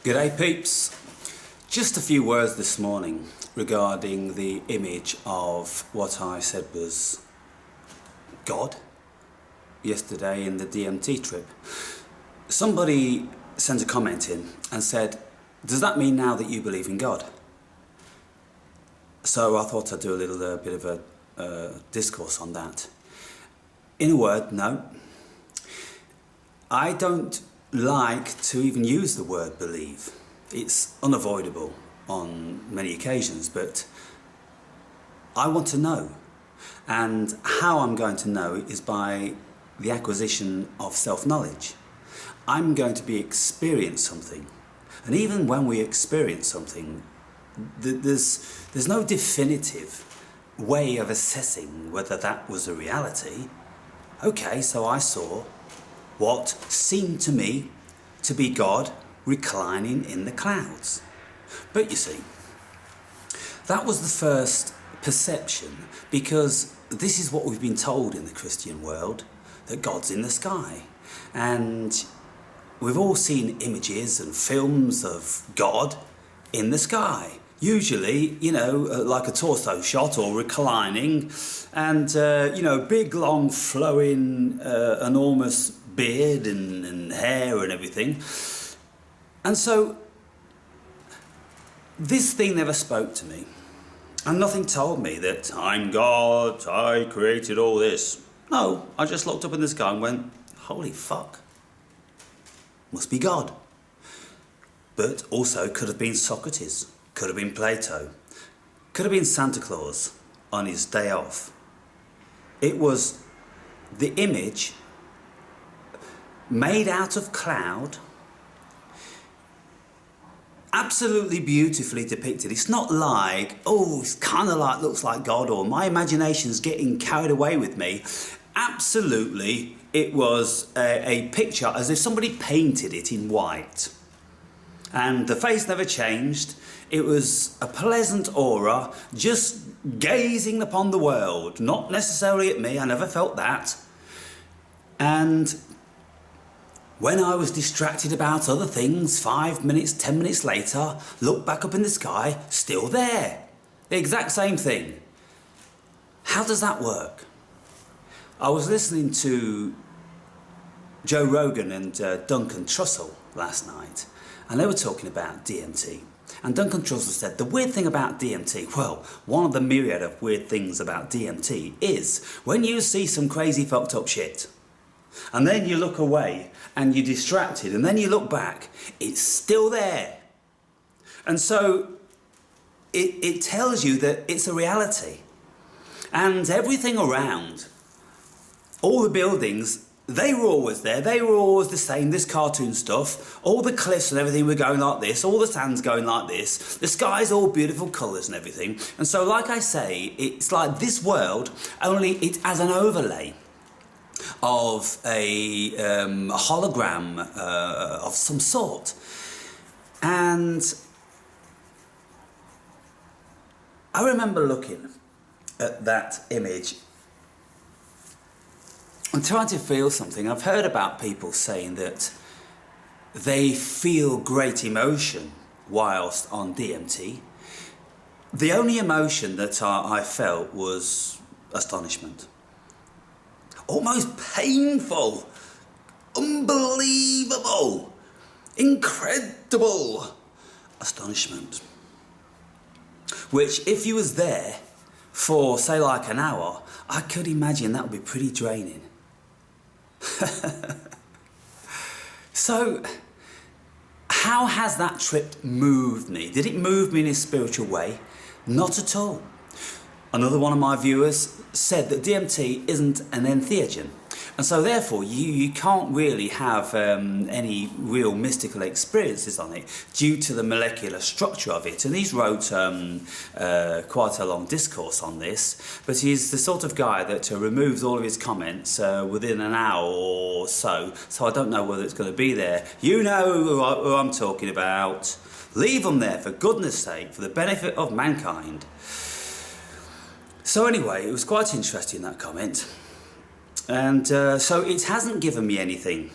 G'day peeps. Just a few words this morning regarding the image of what I said was God yesterday in the DMT trip. Somebody sent a comment in and said, does that mean now that you believe in God? So I thought I'd do a little bit of a discourse on that. In a word, no. I don't like to even use the word believe. It's unavoidable on many occasions, but I want to know. And how I'm going to know is by the acquisition of self-knowledge. I'm going to be experience something. And even when we experience something, there's no definitive way of assessing whether that was a reality. Okay, so I saw what seemed to me to be God reclining in the clouds. But you see, that was the first perception, because this is what we've been told in the Christian world, that God's in the sky. And we've all seen images and films of God in the sky. Usually, like a torso shot or reclining, and, big, long, flowing, enormous beard and hair and everything. And so, this thing never spoke to me. And nothing told me that I'm God, I created all this. No, I just looked up in the sky and went, holy fuck, must be God. But also could have been Socrates. Could have been Plato, could have been Santa Claus on his day off. It was the image made out of cloud, absolutely beautifully depicted. It's not like, it's kind of like, looks like God, or my imagination's getting carried away with me. Absolutely, it was a picture as if somebody painted it in white. And the face never changed. It was a pleasant aura, just gazing upon the world, not necessarily at me. I never felt that. And when I was distracted about other things, 5 minutes, 10 minutes later, looked back up in the sky, still there. The exact same thing. How does that work? I was listening to Joe Rogan and Duncan Trussell last night, and they were talking about DMT. And Duncan Trussell said, the weird thing about DMT, well, one of the myriad of weird things about DMT is when you see some crazy fucked up shit, and then you look away and you're distracted, and then you look back, it's still there. And so it tells you that it's a reality. And everything around, all the buildings, they were always there, they were always the same, this cartoon stuff, all the cliffs and everything were going like this, all the sand's going like this, the sky's all beautiful colours and everything. And so, like I say, it's like this world, only it as an overlay of a hologram of some sort. And I remember looking at that image I'm trying to feel something. I've heard about people saying that they feel great emotion whilst on DMT. The only emotion that I felt was astonishment. Almost painful, unbelievable, incredible astonishment. Which, if you was there for, say, like an hour, I could imagine that would be pretty draining. So, how has that trip moved me? Did it move me in a spiritual way? Not at all. Another one of my viewers said that DMT isn't an entheogen, and so therefore you can't really have any real mystical experiences on it due to the molecular structure of it. And he's wrote quite a long discourse on this, but he's the sort of guy that removes all of his comments within an hour or so I don't know whether it's going to be there. You know who I'm talking about. Leave them there, for goodness sake, for the benefit of mankind. So anyway, it was quite interesting, that comment. And so it hasn't given me anything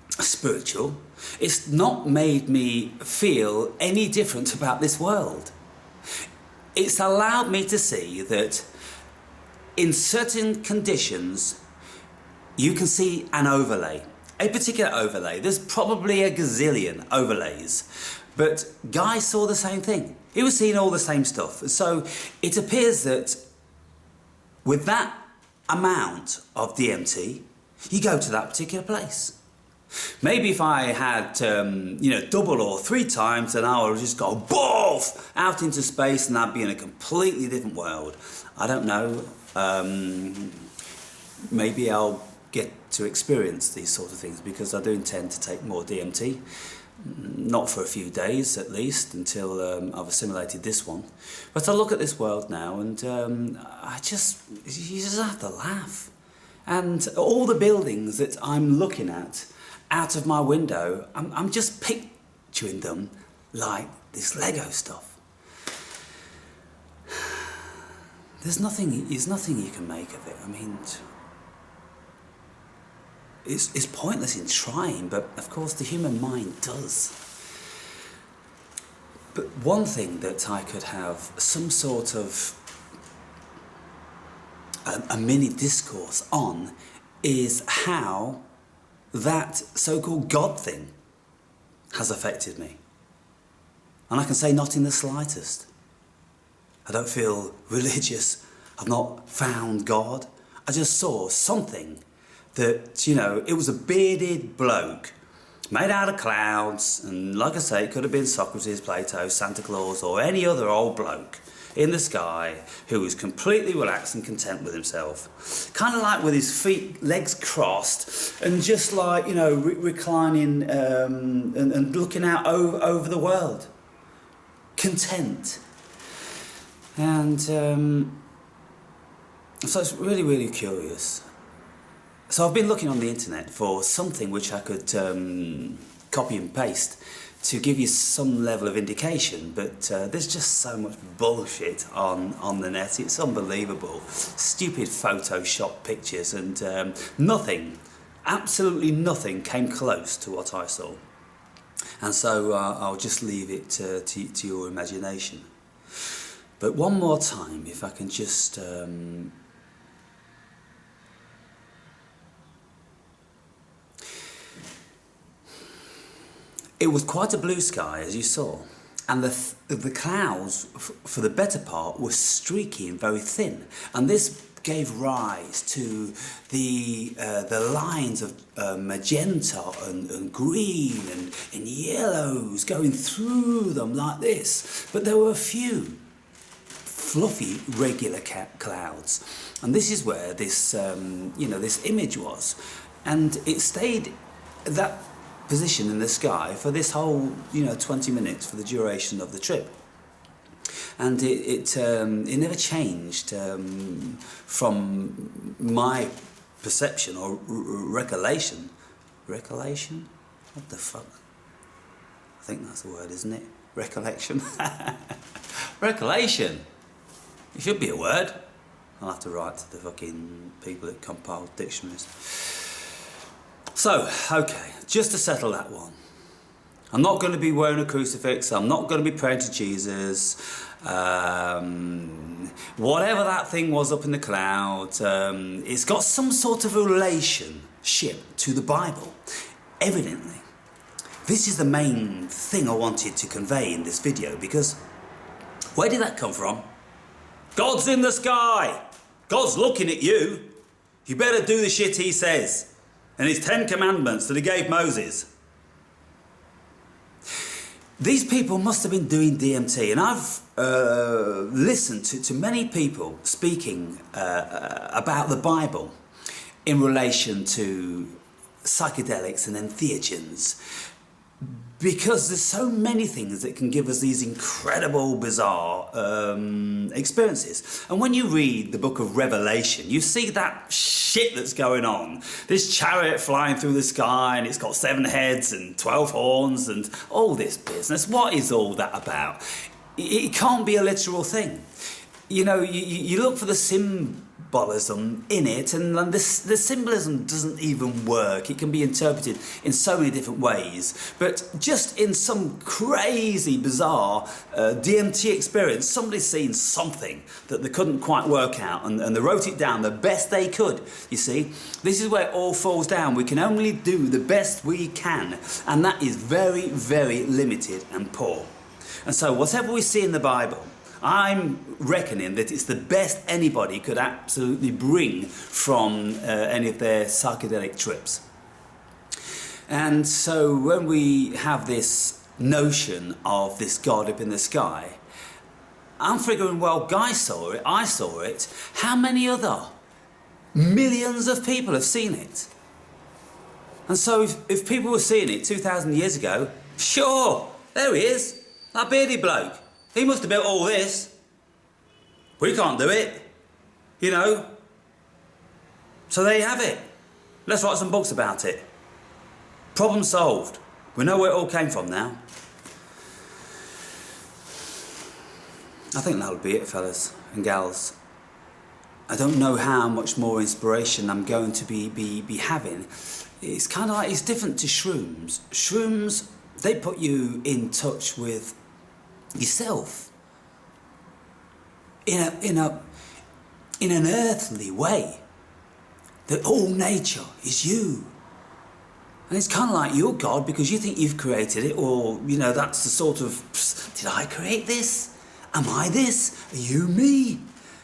spiritual. It's not made me feel any different about this world. It's allowed me to see that in certain conditions, you can see an overlay, a particular overlay. There's probably a gazillion overlays, but Guy saw the same thing. He was seeing all the same stuff. So it appears that with that amount of DMT, you go to that particular place. Maybe if I had, double or 3 times, then I would just go boof out into space, and I'd be in a completely different world. I don't know. Maybe I'll get to experience these sort of things, because I do intend to take more DMT. Not for a few days at least, until I've assimilated this one. But I look at this world now, and you just have to laugh. And all the buildings that I'm looking at out of my window, I'm just picturing them like this Lego stuff. There's nothing you can make of it. I mean, it's pointless in trying, but of course the human mind does. But one thing that I could have some sort of a mini discourse on is how that so-called God thing has affected me. And I can say not in the slightest. I don't feel religious. I've not found God. I just saw something that, it was a bearded bloke made out of clouds, and like I say, it could have been Socrates, Plato, Santa Claus, or any other old bloke in the sky who was completely relaxed and content with himself. Kind of like with his legs crossed, and just like, reclining and looking out over the world. Content. And so it's really, really curious. So I've been looking on the internet for something which I could copy and paste to give you some level of indication, but there's just so much bullshit on the net. It's unbelievable. Stupid Photoshop pictures, and nothing, absolutely nothing came close to what I saw. And so I'll just leave it to your imagination. But one more time, if I can just it was quite a blue sky, as you saw, and the clouds, for the better part, were streaky and very thin, and this gave rise to the lines of magenta and green and yellows going through them like this. But there were a few fluffy, regular clouds, and this is where this this image was, and it stayed that position in the sky for this whole 20 minutes for the duration of the trip, and it never changed from my perception or recollection. Recollection? What the fuck? I think that's the word, isn't it? Recollection. Recollection. It should be a word. I'll have to write to the fucking people that compile dictionaries. So, okay, just to settle that one. I'm not going to be wearing a crucifix. I'm not going to be praying to Jesus. Whatever that thing was up in the cloud, it's got some sort of relationship to the Bible, evidently. This is the main thing I wanted to convey in this video, because where did that come from? God's in the sky. God's looking at you. You better do the shit he says. And his 10 commandments that he gave Moses. These people must have been doing DMT, and I've listened to many people speaking about the Bible in relation to psychedelics and entheogens, because there's so many things that can give us these incredible, bizarre experiences. And when you read the book of Revelation, you see that shit that's going on. This chariot flying through the sky, and it's got 7 heads and 12 horns and all this business. What is all that about? It can't be a literal thing. you look for the symbolism in it, and the symbolism doesn't even work. It can be interpreted in so many different ways. But just in some crazy, bizarre DMT experience, somebody's seen something that they couldn't quite work out, and they wrote it down the best they could, you see. This is where it all falls down. We can only do the best we can, and that is very, very limited and poor. And so whatever we see in the Bible, I'm reckoning that it's the best anybody could absolutely bring from any of their psychedelic trips. And so when we have this notion of this God up in the sky, I'm figuring, well, Guy saw it, I saw it, how many other millions of people have seen it? And so if people were seeing it 2,000 years ago, sure, there he is, that bearded bloke. He must have built all this. We can't do it, you know. So there you have it. Let's write some books about it. Problem solved. We know where it all came from now. I think that'll be it, fellas and gals. I don't know how much more inspiration I'm going to be having. It's kind of like, it's different to shrooms. Shrooms, they put you in touch with yourself in an earthly way, that all nature is you, and it's kind of like you're God because you think you've created it, or that's the sort of, did I create this? Am I this? Are you me?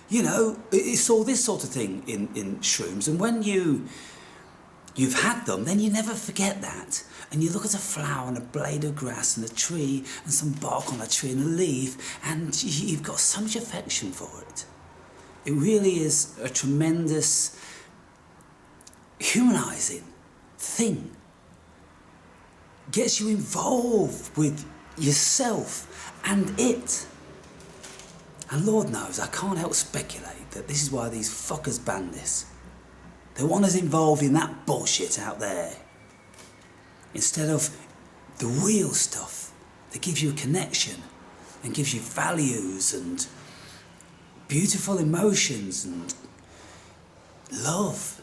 It's all this sort of thing in shrooms, and when you've had them, then you never forget that. And you look at a flower and a blade of grass and a tree and some bark on a tree and a leaf, and you've got so much affection for it. It really is a tremendous humanizing thing. Gets you involved with yourself and it. And Lord knows, I can't help speculate that this is why these fuckers banned this. They want us involved in that bullshit out there, instead of the real stuff that gives you a connection and gives you values and beautiful emotions and love,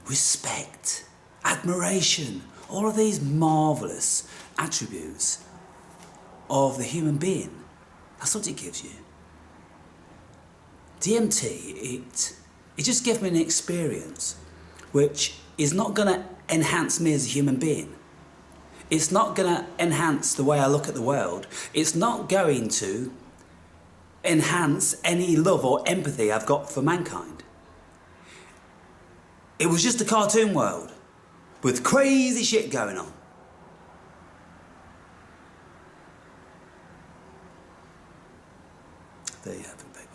respect, admiration, all of these marvellous attributes of the human being. That's what it gives you. DMT, it just gave me an experience which is not going to enhance me as a human being. It's not going to enhance the way I look at the world. It's not going to enhance any love or empathy I've got for mankind. It was just a cartoon world with crazy shit going on. There you have it, baby.